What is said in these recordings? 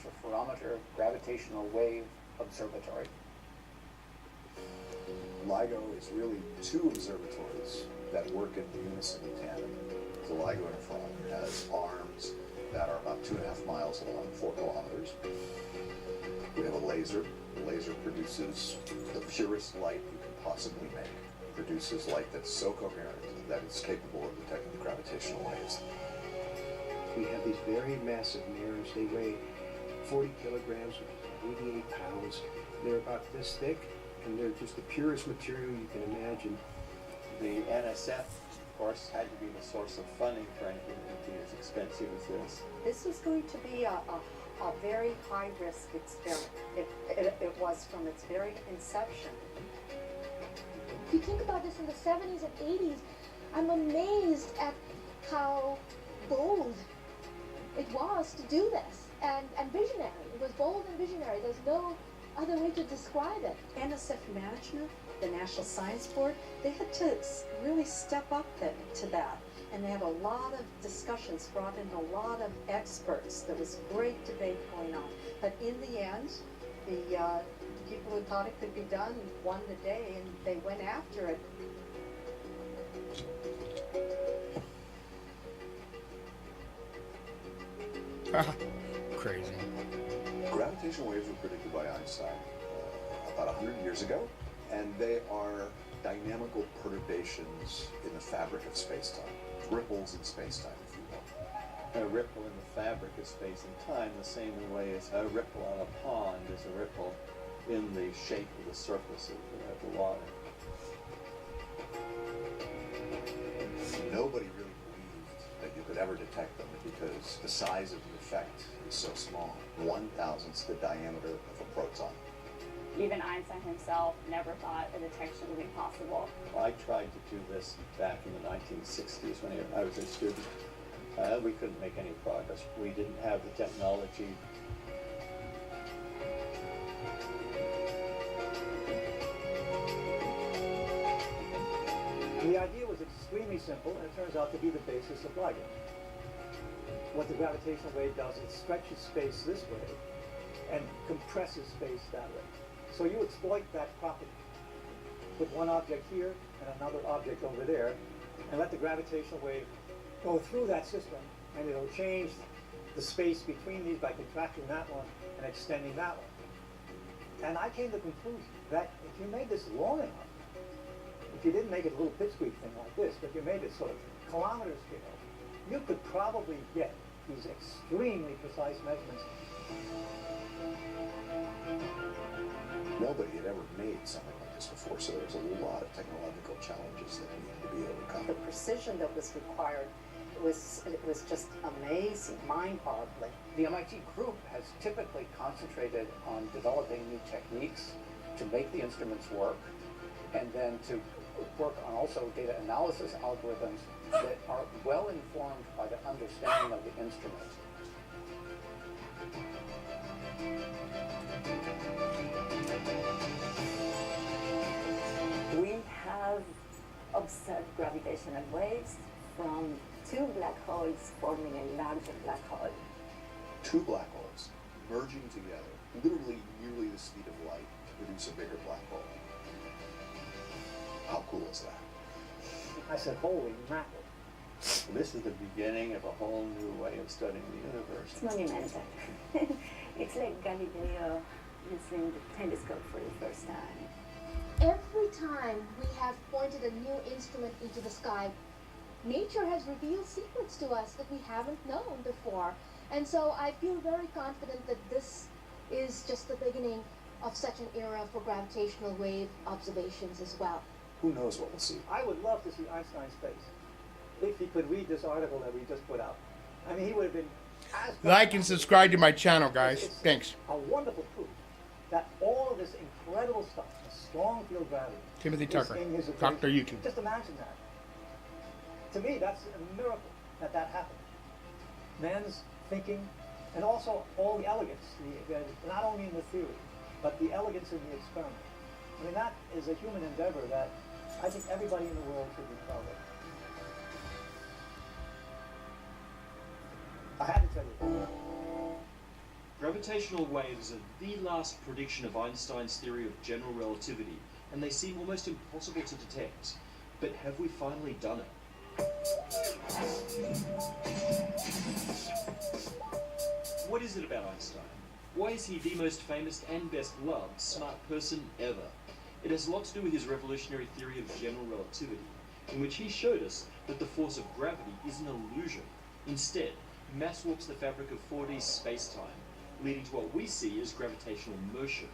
Interferometer Gravitational Wave Observatory. LIGO is really two observatories that work in unison in tandem. The LIGO interferometer has arms that are about 2.5 miles long, 4 kilometers. We have a laser. The laser produces the purest light you can possibly make. It produces light that's so coherent that it's capable of detecting gravitational waves. We have these very massive mirrors. They weigh 40 kilograms, which is 88 pounds. They're about this thick, and they're just the purest material you can imagine. The NSF, of course, had to be the source of funding for anything that would be as expensive as this. This was going to be a very high-risk experiment. It was from its very inception. If you think about this in the 70s and 80s, I'm amazed at how bold it was to do this, and visionary. It was bold and visionary. There's no other way to describe it. NSF management, the National Science Board, they had to really step up to that. And they had a lot of discussions, brought in a lot of experts. There was great debate going on. But in the end, the people who thought it could be done won the day, and they went after it. Crazy. Gravitational waves were predicted by Einstein about 100 years ago, and they are dynamical perturbations in the fabric of space-time, ripples in space-time, if you will. A ripple in the fabric of space and time, the same way as a ripple on a pond is a ripple in the shape of the surface of the water. Nobody really believed that you could ever detect them because the size of the effect is so small, 1,000th the diameter of a proton. Even Einstein himself never thought a detection would be possible. I tried to do this back in the 1960s when I was a student. We couldn't make any progress. We didn't have the technology. The idea was extremely simple, and it turns out to be the basis of LIGO. What the gravitational wave does, it stretches space this way and compresses space that way. So you exploit that property. Put one object here and another object over there, and let the gravitational wave go through that system, and it'll change the space between these by contracting that one and extending that one. And I came to the conclusion that if you made this long enough, if you didn't make it a little pipsqueak thing like this, but you made it sort of kilometer scale, you could probably get these extremely precise measurements. Nobody had ever made something like this before, so there was a lot of technological challenges that needed to be overcome. The precision that was required, it was just amazing, mind-boggling. The MIT group has typically concentrated on developing new techniques to make the instruments work, and then to work on also data analysis algorithms that are well informed by the understanding of the instrument. We have observed gravitational waves from two black holes forming a larger black hole. Two black holes merging together, literally nearly the speed of light, to produce a bigger black hole. How cool is that? I said, holy mackerel. This is the beginning of a whole new way of studying the universe. It's monumental. It's like Galileo using the telescope for the first time. Every time we have pointed a new instrument into the sky, nature has revealed secrets to us that we haven't known before. And so I feel very confident that this is just the beginning of such an era for gravitational wave observations as well. Who knows what we'll see? I would love to see Einstein's face if he could read this article that we just put out. I mean, he would have been as... Like and subscribe to my channel, guys. It's Thanks. a wonderful proof that all of this incredible stuff, a strong field of gravity, Timothy is Tucker, in his Dr. equation. YouTube. Just imagine that. To me, that's a miracle that happened. Man's thinking, and also all the elegance, not only in the theory, but the elegance in the experiment. I mean, that is a human endeavor that I think everybody in the world should be proud of. I had to tell you. Gravitational waves are the last prediction of Einstein's theory of general relativity, and they seem almost impossible to detect. But have we finally done it? What is it about Einstein? Why is he the most famous and best loved smart person ever? It has a lot to do with his revolutionary theory of general relativity, in which he showed us that the force of gravity is an illusion. Instead, mass warps the fabric of 4D space-time, leading to what we see as gravitational motion.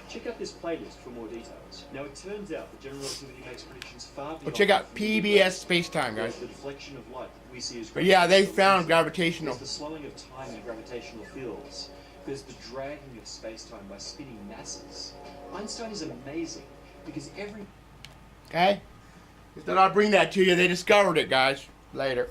Check out this playlist for more details. Now, it turns out that general relativity makes predictions far beyond... Well, check out PBS Space-Time, guys. The deflection of light that we see as But yeah, they gravitational found motion. gravitational. There's the slowing of time in gravitational fields. There's the dragging of space-time by spinning masses. Einstein is amazing because every... Okay? Just thought I'd bring that to you. They discovered it, guys. Later.